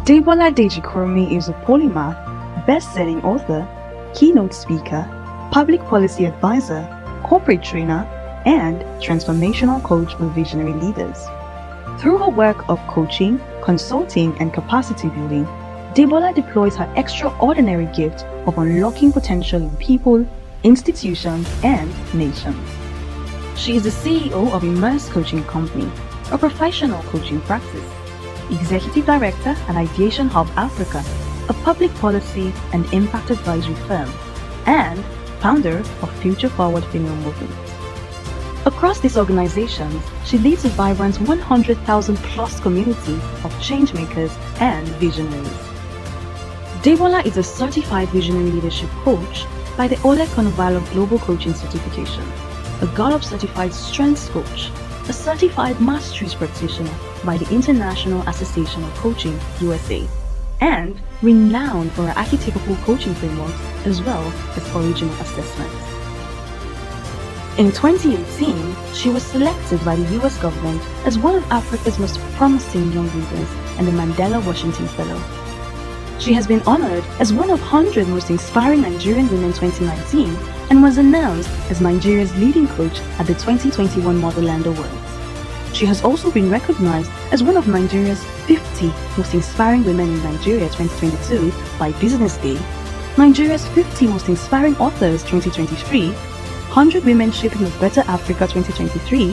Debola Deji-Kurunmi is a polymath, best-selling author, keynote speaker, public policy advisor, corporate trainer, and transformational coach for visionary leaders. Through her work of coaching, consulting, and capacity building, Debola deploys her extraordinary gift of unlocking potential in people, institutions, and nations. She is the CEO of Immerse Coaching Company, a professional coaching practice, Executive Director at Ideation Hub Africa, a public policy and impact advisory firm, and founder of Future Forward Female Movement. Across these organizations, she leads a vibrant 100,000 plus community of changemakers and visionaries. Debola is a certified visionary leadership coach by the Oleg Konovalov Global Coaching Certification, a Gallup certified strengths coach, a certified masteries practitioner by the International Association of Coaching USA, and renowned for her archetypal coaching frameworks as well as original assessments. In 2018, she was selected by the US government as one of Africa's most promising young leaders and the Mandela Washington Fellow. She has been honored as one of 100 most inspiring Nigerian women 2019 and was announced as Nigeria's leading coach at the 2021 Motherland Awards. She has also been recognized as one of Nigeria's 50 most inspiring women in Nigeria 2022 by Business Day, Nigeria's 50 most inspiring authors 2023, 100 Women Shaping a Better Africa 2023,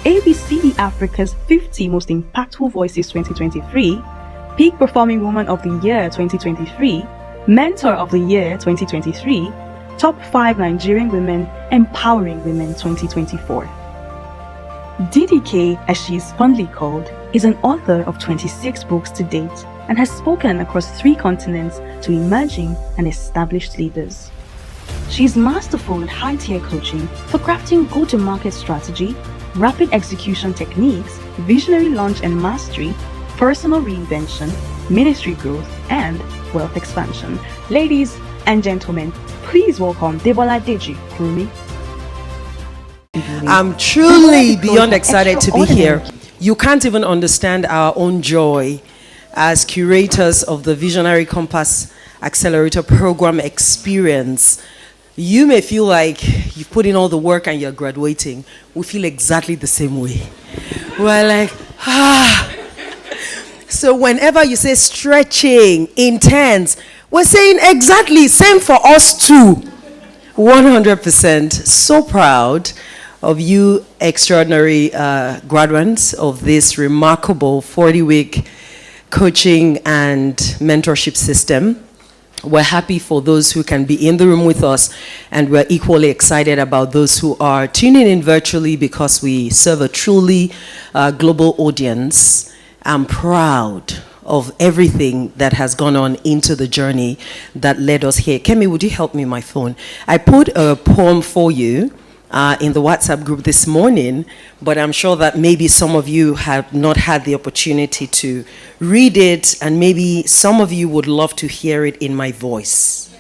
ABCD Africa's 50 Most Impactful Voices 2023, Peak Performing Woman of the Year 2023, Mentor of the Year 2023, Top 5 Nigerian Women Empowering Women 2024. DDK, as she is fondly called, is an author of 26 books to date and has spoken across 3 continents to emerging and established leaders. She is masterful at high-tier coaching for crafting go-to-market strategy, rapid execution techniques, visionary launch and mastery, personal reinvention, ministry growth, and wealth expansion. Ladies and gentlemen, please welcome Debola Deji-Kurunmi. I'm truly beyond excited to be here. You can't even understand our own joy as curators of the Visionary Compass Accelerator Program experience. You may feel like you've put in all the work and you're graduating. We feel exactly the same way. We're like, So whenever you say stretching, intense, we're saying exactly same for us too. 100%. So proud of you extraordinary graduates of this remarkable 40-week coaching and mentorship system. We're happy for those who can be in the room with us, and we're equally excited about those who are tuning in virtually because we serve a truly global audience. I'm proud of everything that has gone on into the journey that led us here. Kemi, would you help me with my phone? I put a poem for you in the WhatsApp group this morning, but I'm sure that maybe some of you have not had the opportunity to read it, and maybe some of you would love to hear it in my voice.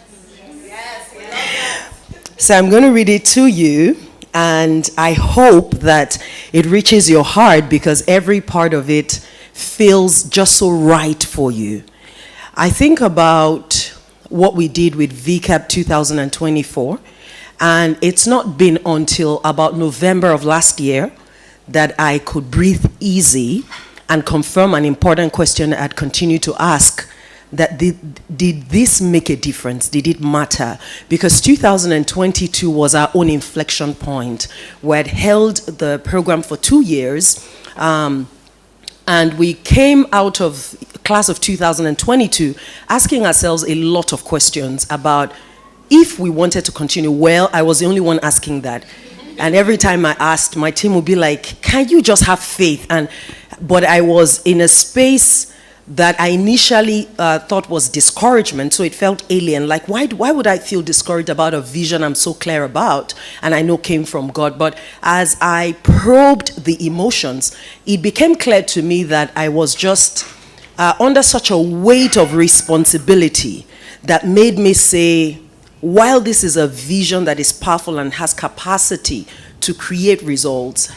So I'm going to read it to you, and I hope that it reaches your heart because every part of it feels just so right for you. I think about what we did with VCAP 2024, and it's not been until about November of last year that I could breathe easy and confirm an important question I'd continue to ask, that did this make a difference? Did it matter? Because 2022 was our own inflection point. We had held the program for 2 years, and we came out of class of 2022 asking ourselves a lot of questions about if we wanted to continue. Well, I was the only one asking that. And every time I asked, my team would be like, can you just have faith? But I was in a space that I initially thought was discouragement, so it felt alien. Like, why would I feel discouraged about a vision I'm so clear about and I know came from God? But as I probed the emotions, it became clear to me that I was just under such a weight of responsibility that made me say, while this is a vision that is powerful and has capacity to create results,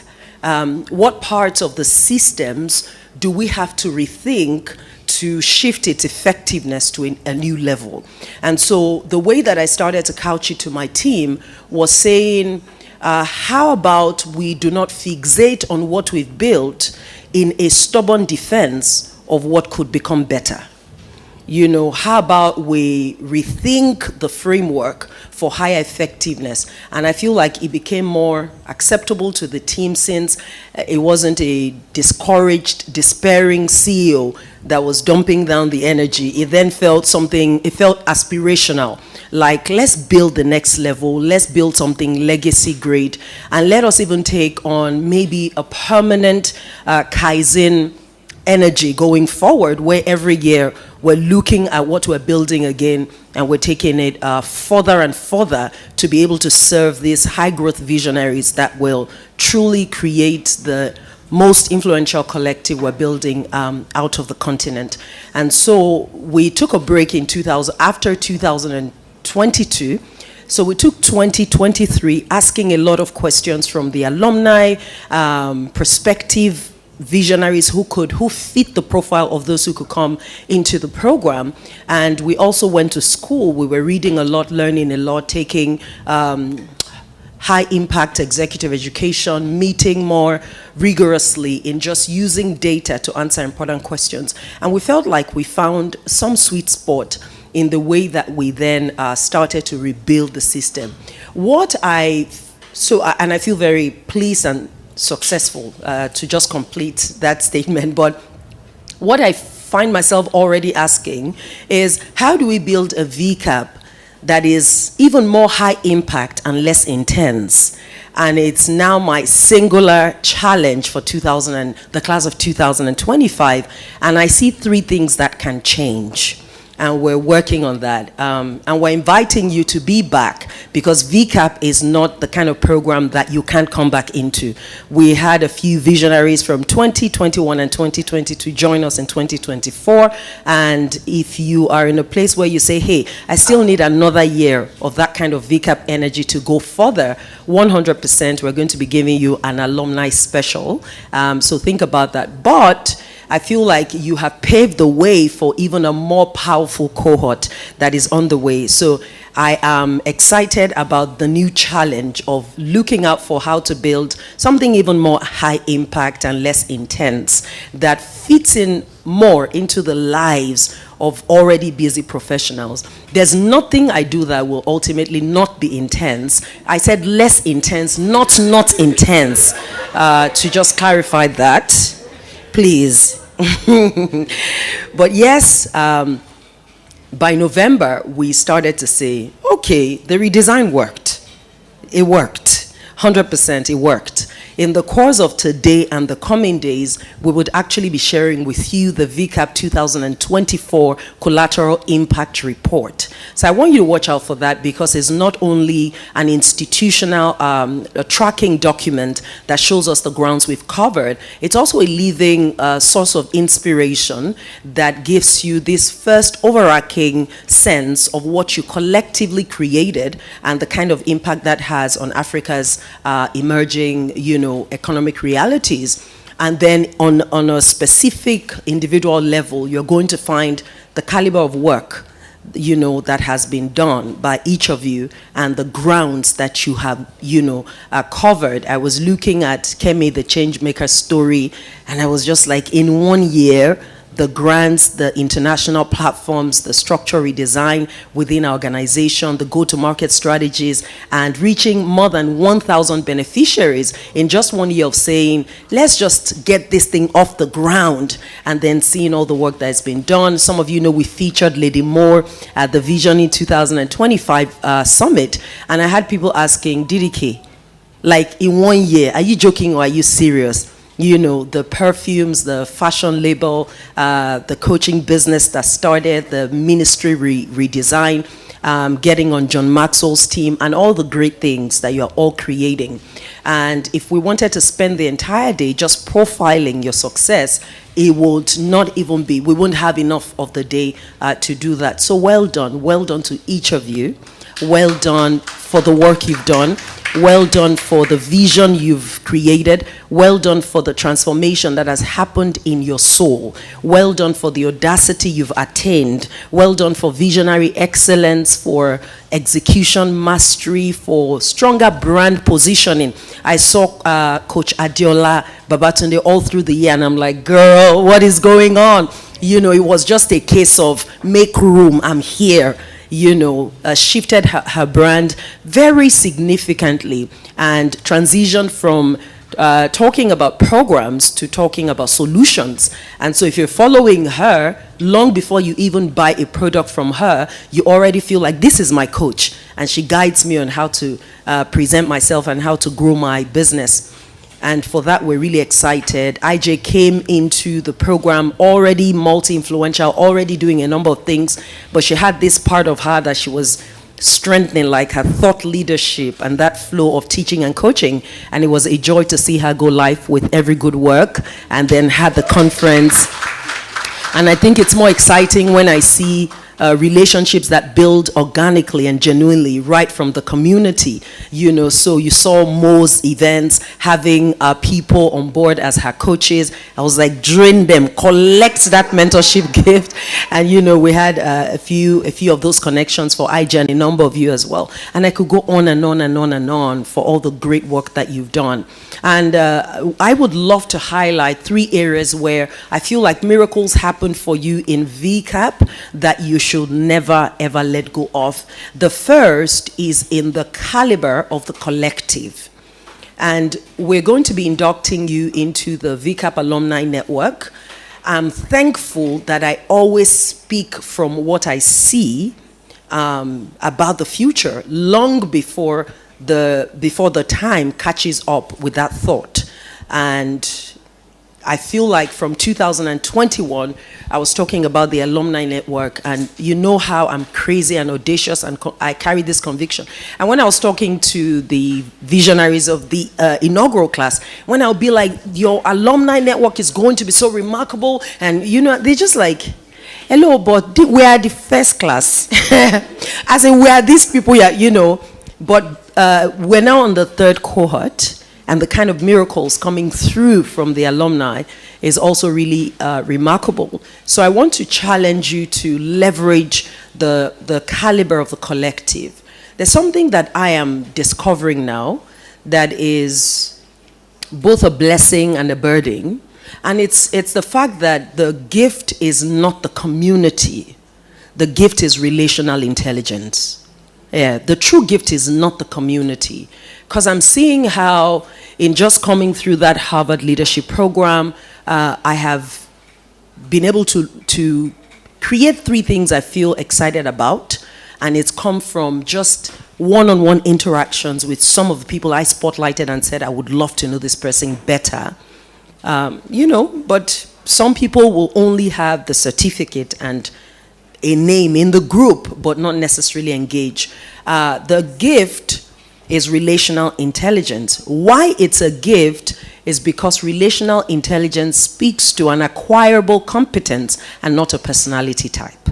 what parts of the systems do we have to rethink to shift its effectiveness to a new level. And so the way that I started to couch it to my team was saying, how about we do not fixate on what we've built in a stubborn defense of what could become better? You know, how about we rethink the framework for higher effectiveness? And I feel like it became more acceptable to the team since it wasn't a discouraged, despairing CEO that was dumping down the energy. It then felt aspirational. Like, let's build the next level, let's build something legacy grade, and let us even take on maybe a permanent Kaizen energy going forward, where every year we're looking at what we're building again and we're taking it further and further to be able to serve these high growth visionaries that will truly create the most influential collective we're building out of the continent. And so we took a break in after 2022. So we took 2023 asking a lot of questions from the alumni, prospective visionaries who fit the profile of those who could come into the program. And we also went to school. We were reading a lot, learning a lot, taking high impact executive education, meeting more rigorously in just using data to answer important questions. And we felt like we found some sweet spot in the way that we then started to rebuild the system. And I feel very pleased and successful to just complete that statement. But what I find myself already asking is, how do we build a VCAP that is even more high impact and less intense? And it's now my singular challenge for the class of 2025. And I see 3 things that can change. And we're working on that. And we're inviting you to be back, because VCAP is not the kind of program that you can't come back into. We had a few visionaries from 2021 and 2022 join us in 2024. And if you are in a place where you say, hey, I still need another year of that kind of VCAP energy to go further, 100% we're going to be giving you an alumni special. So think about that. But I feel like you have paved the way for even a more powerful cohort that is on the way. So I am excited about the new challenge of looking out for how to build something even more high impact and less intense that fits in more into the lives of already busy professionals. There's nothing I do that will ultimately not be intense. I said less intense, not intense, to just clarify that. Please. But yes, by November, we started to say, okay, the redesign worked. It worked. 100% it worked. In the course of today and the coming days, we would actually be sharing with you the VCAP 2024 Collateral Impact Report. So I want you to watch out for that, because it's not only an institutional a tracking document that shows us the grounds we've covered, it's also a living source of inspiration that gives you this first overarching sense of what you collectively created and the kind of impact that has on Africa's emerging, economic realities. And then on a specific individual level, you're going to find the caliber of work, that has been done by each of you and the grounds that you have, covered. I was looking at Kemi, the Changemaker story, and I was just like, in 1 year, the grants, the international platforms, the structure redesign within our organization, the go-to-market strategies, and reaching more than 1,000 beneficiaries in just 1 year of saying, let's just get this thing off the ground, and then seeing all the work that's been done. Some of you know we featured Lady Moore at the Visioning 2025 Summit, and I had people asking, Didike, like in 1 year, are you joking or are you serious? The perfumes, the fashion label, the coaching business that started, the ministry redesign, getting on John Maxwell's team, and all the great things that you're all creating. And if we wanted to spend the entire day just profiling your success, it would not even be, we wouldn't have enough of the day to do that. So well done to each of you. Well done for the work you've done. Well done for the vision you've created. Well done for the transformation that has happened in your soul. Well done for the audacity you've attained. Well done for visionary excellence, for execution mastery, for stronger brand positioning. I saw Coach Adiola Babatunde all through the year, and I'm like, girl, what is going on? You know, it was just a case of make room, I'm here. You know, shifted her brand very significantly and transitioned from talking about programs to talking about solutions. And so if you're following her, long before you even buy a product from her, you already feel like this is my coach. And she guides me on how to present myself and how to grow my business. And for that, we're really excited. IJ came into the program already multi-influential, already doing a number of things, but she had this part of her that she was strengthening, like her thought leadership and that flow of teaching and coaching. And it was a joy to see her go live with Every Good Work, and then had the conference. And I think it's more exciting when I see relationships that build organically and genuinely right from the community, you know. So you saw Mo's events having people on board as her coaches. I was like, drain them, collect that mentorship gift. And you know, we had a few of those connections for IJ and a number of you as well. And I could go on and on and on and on for all the great work that you've done. And I would love to highlight 3 areas where I feel like miracles happened for you in VCAP that you should never ever let go of. The first is in the caliber of the collective. And we're going to be inducting you into the VCAP Alumni Network. I'm thankful that I always speak from what I see about the future long before the time catches up with that thought. And I feel like from 2021, I was talking about the alumni network, and you know how I'm crazy and audacious, and I carry this conviction. And when I was talking to the visionaries of the inaugural class, when I'll be like, your alumni network is going to be so remarkable, and you know, they're just like, hello, but we are the first class. As in, we are these people, yeah, you know, but we're now on the 3rd cohort. And the kind of miracles coming through from the alumni is also really remarkable. So I want to challenge you to leverage the caliber of the collective. There's something that I am discovering now that is both a blessing and a burden. And it's the fact that the gift is not the community. The gift is relational intelligence. Yeah, the true gift is not the community. Because I'm seeing how, in just coming through that Harvard Leadership Program, I have been able to create 3 things I feel excited about. And it's come from just one-on-one interactions with some of the people I spotlighted and said, I would love to know this person better. You know, but some people will only have the certificate and a name in the group, but not necessarily engage. The gift is relational intelligence. Why it's a gift is because relational intelligence speaks to an acquirable competence and not a personality type.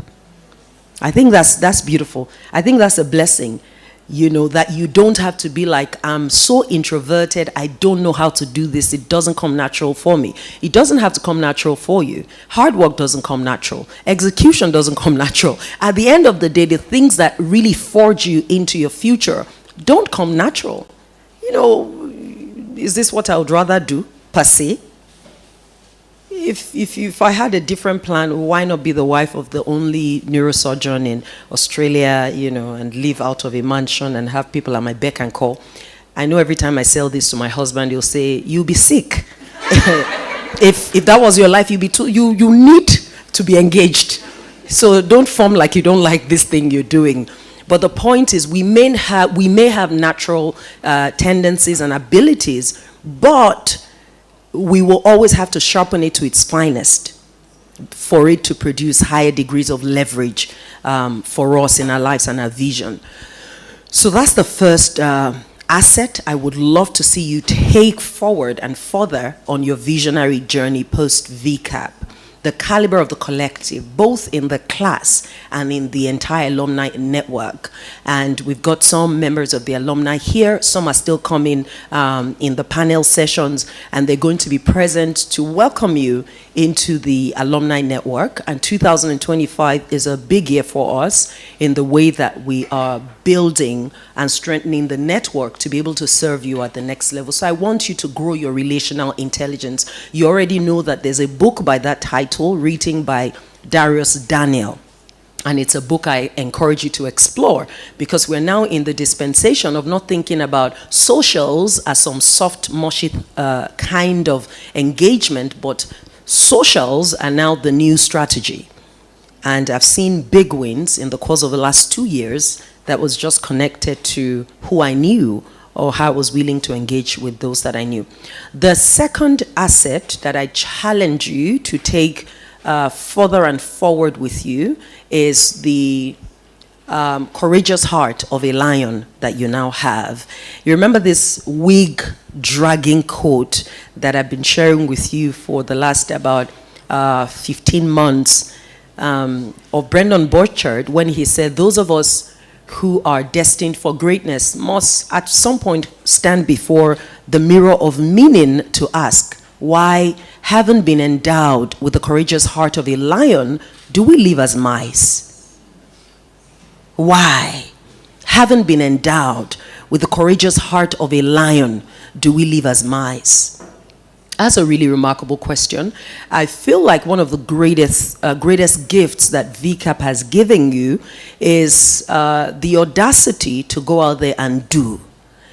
I think that's beautiful. I think that's a blessing, you know, that you don't have to be like, I'm so introverted, I don't know how to do this, it doesn't come natural for me. It doesn't have to come natural for you. Hard work doesn't come natural. Execution doesn't come natural. At the end of the day, the things that really forge you into your future don't come natural. You know, is this what I would rather do, per se? If I had a different plan, why not be the wife of the only neurosurgeon in Australia, you know, and live out of a mansion and have people at my beck and call? I know every time I sell this to my husband, he'll say, you'll be sick. If that was your life, you need to be engaged. So don't form like you don't like this thing you're doing. But the point is, we may have natural tendencies and abilities, but we will always have to sharpen it to its finest for it to produce higher degrees of leverage for us in our lives and our vision. So that's the first asset I would love to see you take forward and further on your visionary journey post VCAP. the caliber of the collective, both in the class and in the entire alumni network. And we've got some members of the alumni here. Some are still coming in the panel sessions, and they're going to be present to welcome you into the alumni network. And 2025 is a big year for us in the way that we are building and strengthening the network to be able to serve you at the next level. So I want you to grow your relational intelligence. You already know that there's a book by that title written by Darius Daniel. And it's a book I encourage you to explore, because we're now in the dispensation of not thinking about socials as some soft, mushy kind of engagement, but socials are now the new strategy. And I've seen big wins in the course of the last 2 years that was just connected to who I knew or how I was willing to engage with those that I knew. The second asset that I challenge you to take further and forward with you is the courageous heart of a lion that you now have. You remember this wig dragging quote that I've been sharing with you for the last about 15 months of Brendan Burchard, when he said, those of us who are destined for greatness must at some point stand before the mirror of meaning to ask, why, having been endowed with the courageous heart of a lion, do we live as mice? Why, having been endowed with the courageous heart of a lion, do we live as mice? That's a really remarkable question. I feel like one of the greatest gifts that VCAP has given you is the audacity to go out there and do.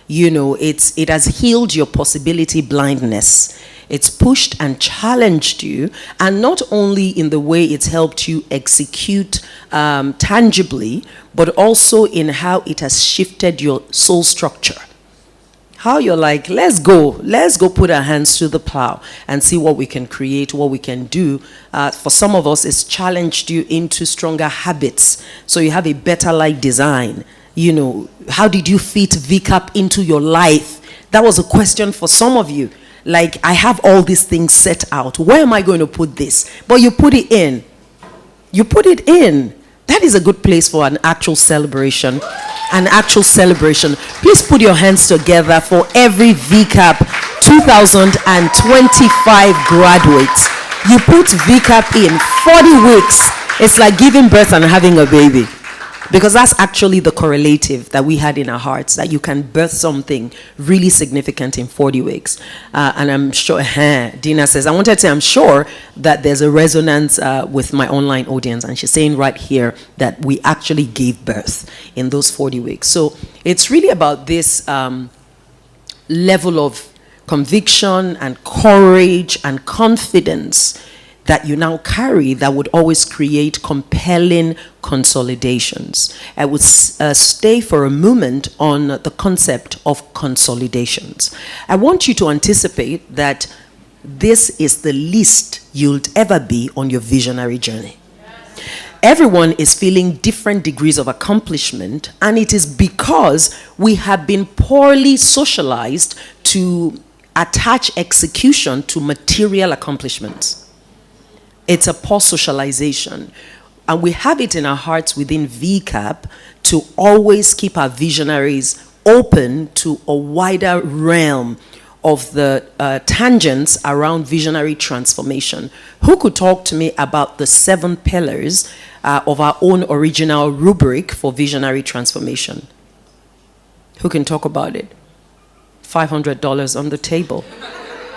You know, it has healed your possibility blindness. It's pushed and challenged you, and not only in the way it's helped you execute tangibly, but also in how it has shifted your soul structure. How you're like, let's go put our hands to the plow and see what we can create, what we can do. For some of us, it's challenged you into stronger habits, so you have a better life design. You know, how did you fit VCAP into your life? That was a question for some of you. Like, I have all these things set out. Where am I going to put this? But you put it in. You put it in. That is a good place for an actual celebration. An actual celebration. Please put your hands together for every VCAP 2025 graduate. You put VCAP in 40 weeks. It's like giving birth and having a baby. Because that's actually the correlative that we had in our hearts, that you can birth something really significant in 40 weeks. And I'm sure, Dina says, I wanted to say, I'm sure that there's a resonance with my online audience. And she's saying right here that we actually gave birth in those 40 weeks. So it's really about this level of conviction and courage and confidence that you now carry that would always create compelling consolidations. I would stay for a moment on the concept of consolidations. I want you to anticipate that this is the least you'll ever be on your visionary journey. Everyone is feeling different degrees of accomplishment, and it is because we have been poorly socialized to attach execution to material accomplishments. It's a poor socialization. And we have it in our hearts within VCAP to always keep our visionaries open to a wider realm of the tangents around visionary transformation. Who could talk to me about the 7 pillars of our own original rubric for visionary transformation? Who can talk about it? $500 on the table.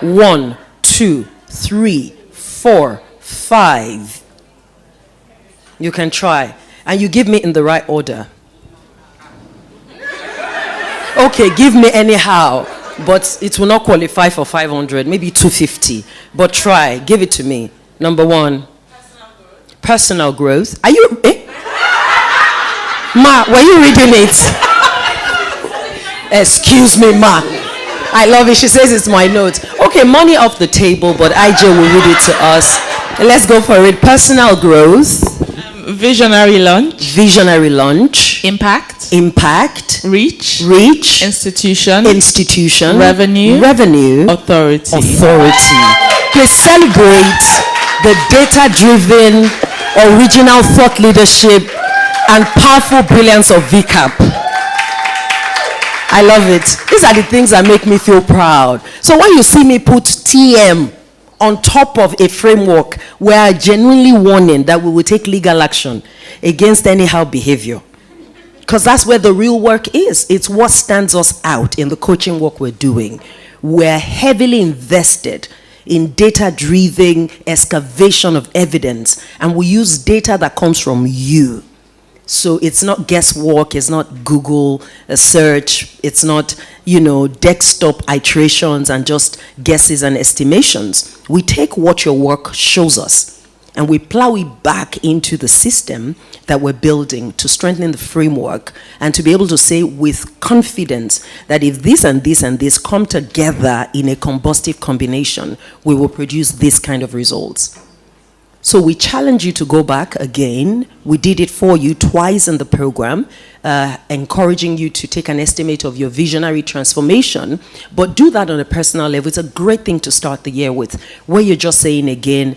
1, 2, 3, 4, 5. You can try. And you give me in the right order. Okay, give me anyhow. But it will not qualify for 500, maybe 250. But try. Give it to me. Number 1. Personal growth. Are you... Ma, were you reading it? Excuse me, Ma. I love it. She says it's my notes. Okay, money off the table, but IJ will read it to us. Let's go for it. Personal growth. Visionary launch. Visionary launch. Impact. Impact. Reach. Reach. Institution. Institution. Revenue. Revenue. Authority. Authority. Please celebrate the data-driven, original thought leadership, and powerful brilliance of VCAP. I love it. These are the things that make me feel proud. So when you see me put TM on top of a framework, we are genuinely warning that we will take legal action against anyhow behavior. Because that's where the real work is. It's what stands us out in the coaching work we're doing. We're heavily invested in data-driven excavation of evidence, and we use data that comes from you. So it's not guesswork, it's not Google search, it's not, desktop iterations and just guesses and estimations. We take what your work shows us and we plow it back into the system that we're building to strengthen the framework and to be able to say with confidence that if this and this and this come together in a combustive combination, we will produce this kind of results. So we challenge you to go back again. We did it for you twice in the program, encouraging you to take an estimate of your visionary transformation, but do that on a personal level. It's a great thing to start the year with, where you're just saying again,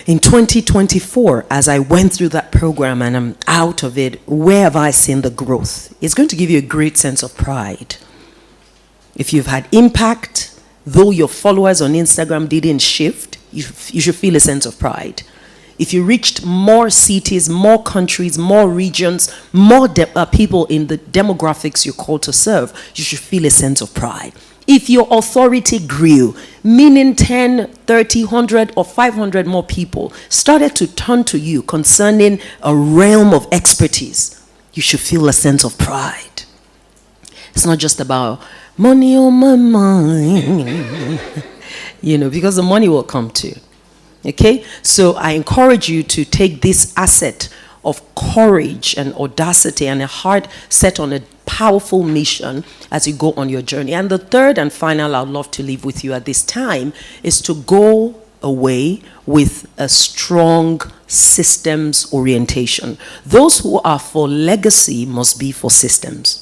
in 2024, as I went through that program and I'm out of it, where have I seen the growth? It's going to give you a great sense of pride. If you've had impact, though your followers on Instagram didn't shift, you should feel a sense of pride. If you reached more cities, more countries, more regions, more people in the demographics you're called to serve, you should feel a sense of pride. If your authority grew, meaning 10, 30, 100, or 500 more people started to turn to you concerning a realm of expertise, you should feel a sense of pride. It's not just about money on my mind, because the money will come too. Okay? So I encourage you to take this asset of courage and audacity and a heart set on a powerful mission as you go on your journey. And the third and final I'd love to leave with you at this time is to go away with a strong systems orientation. Those who are for legacy must be for systems.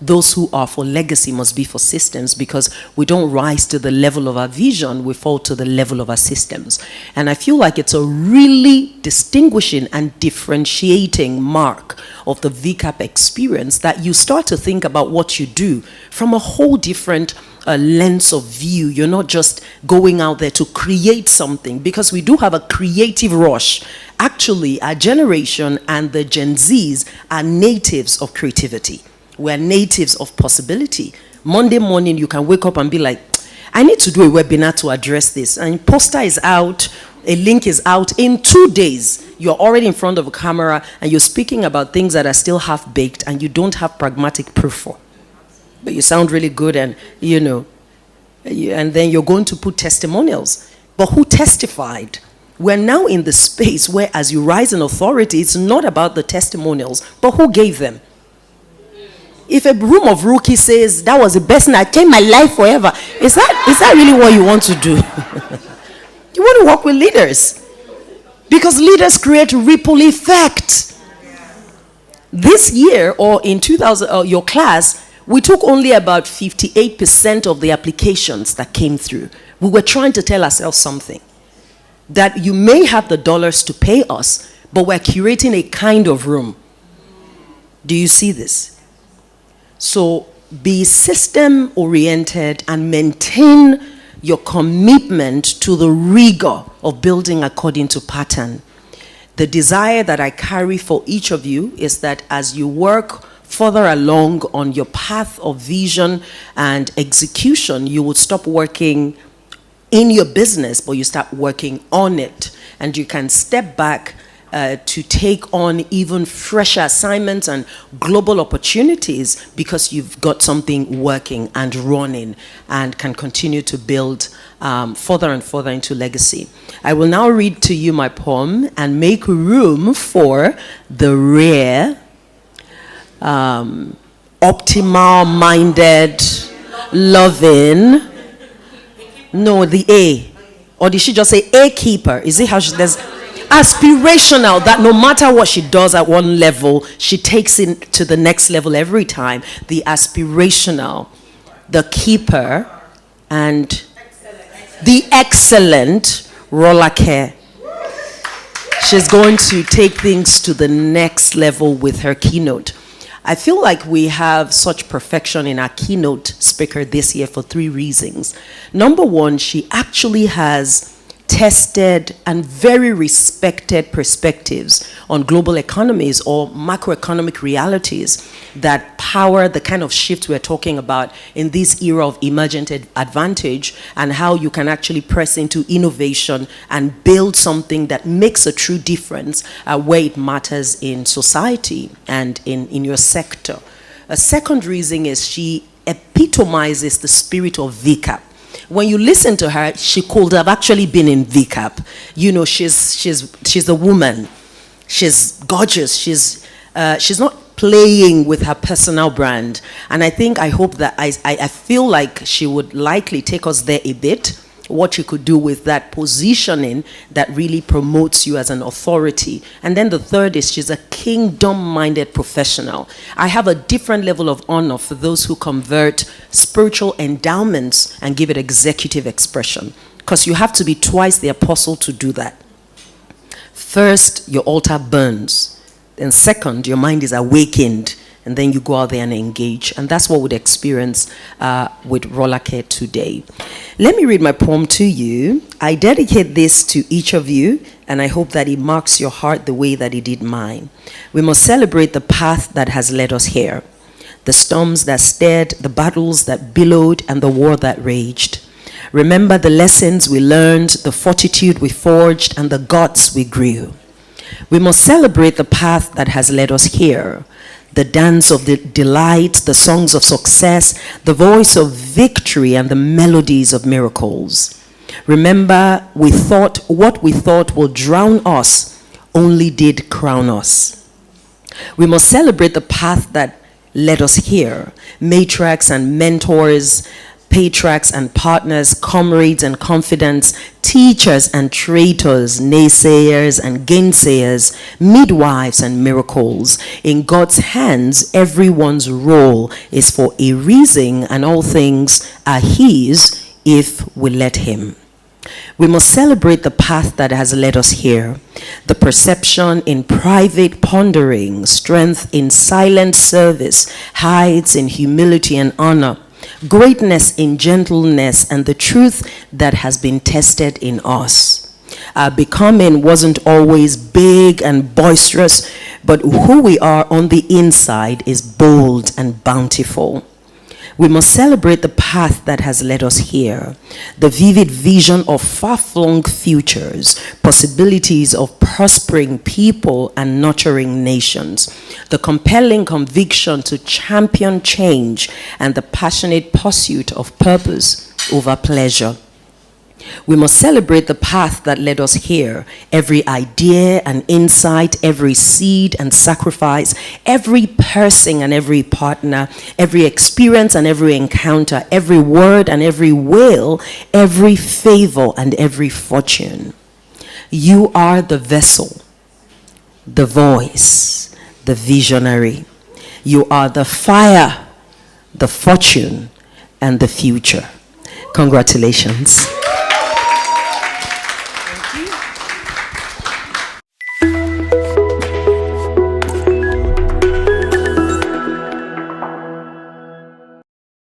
Those who are for legacy must be for systems, because we don't rise to the level of our vision, we fall to the level of our systems. And I feel like it's a really distinguishing and differentiating mark of the VCAP experience that you start to think about what you do from a whole different lens of view. You're not just going out there to create something, because we do have a creative rush. Actually, our generation and the Gen Zs are natives of creativity. We're natives of possibility. Monday morning, you can wake up and be like, I need to do a webinar to address this. And poster is out, a link is out. In 2 days, you're already in front of a camera and you're speaking about things that are still half-baked and you don't have pragmatic proof for. But you sound really good and, and then you're going to put testimonials. But who testified? We're now in the space where as you rise in authority, it's not about the testimonials, but who gave them? If a room of rookies says, that was the best thing, I changed my life forever, is that really what you want to do? You want to work with leaders. Because leaders create ripple effect. This year, or in 2000, your class, we took only about 58% of the applications that came through. We were trying to tell ourselves something. That you may have the dollars to pay us, but we're curating a kind of room. Do you see this? So be system oriented and maintain your commitment to the rigor of building according to pattern. The desire that I carry for each of you is that as you work further along on your path of vision and execution, you will stop working in your business, but you start working on it. And you can step back to take on even fresher assignments and global opportunities because you've got something working and running and can continue to build further and further into legacy. I will now read to you my poem and make room for the rare, optimal-minded, loving, no, the A. Or did she just say a keeper? Is it how she does? Aspirational, that no matter what she does at one level, she takes it to the next level every time. The aspirational, the keeper, and the excellent roller care. She's going to take things to the next level with her keynote. I feel like we have such perfection in our keynote speaker this year for 3 reasons. Number one, she actually has tested and very respected perspectives on global economies or macroeconomic realities that power the kind of shift we're talking about in this era of emergent advantage, and how you can actually press into innovation and build something that makes a true difference where it matters in society and in your sector. A second reason is she epitomizes the spirit of VCAP. When you listen to her, she could have actually been in VCAP. You know, she's a woman. She's gorgeous. She's not playing with her personal brand. And I hope that I feel like she would likely take us there a bit, what you could do with that positioning that really promotes you as an authority. And then the third is she's a kingdom-minded professional. I have a different level of honor for those who convert spiritual endowments and give it executive expression, because you have to be twice the apostle to do that. First, your altar burns. Then second, your mind is awakened. And then you go out there and engage. And that's what we'd experience with Rolake today. Let me read my poem to you. I dedicate this to each of you, and I hope that it marks your heart the way that it did mine. We must celebrate the path that has led us here, the storms that stared, the battles that billowed, and the war that raged. Remember the lessons we learned, the fortitude we forged, and the guts we grew. We must celebrate the path that has led us here, the dance of the delight, the songs of success, the voice of victory, and the melodies of miracles. Remember, what we thought will drown us only did crown us. We must celebrate the path that led us here, matriarchs and mentors, patriarchs and partners, comrades and confidants, teachers and traitors, naysayers and gainsayers, midwives and miracles. In God's hands, everyone's role is for a reason, and all things are His if we let Him. We must celebrate the path that has led us here, the perception in private pondering, strength in silent service, heights in humility and honor, greatness in gentleness, and the truth that has been tested in us. Our becoming wasn't always big and boisterous, but who we are on the inside is bold and bountiful. We must celebrate the path that has led us here, the vivid vision of far-flung futures, possibilities of prospering people and nurturing nations, the compelling conviction to champion change, and the passionate pursuit of purpose over pleasure. We must celebrate the path that led us here, every idea and insight, every seed and sacrifice, every person and every partner, every experience and every encounter, every word and every will, every favor and every fortune. You are the vessel, the voice, the visionary. You are the fire, the fortune, and the future. Congratulations.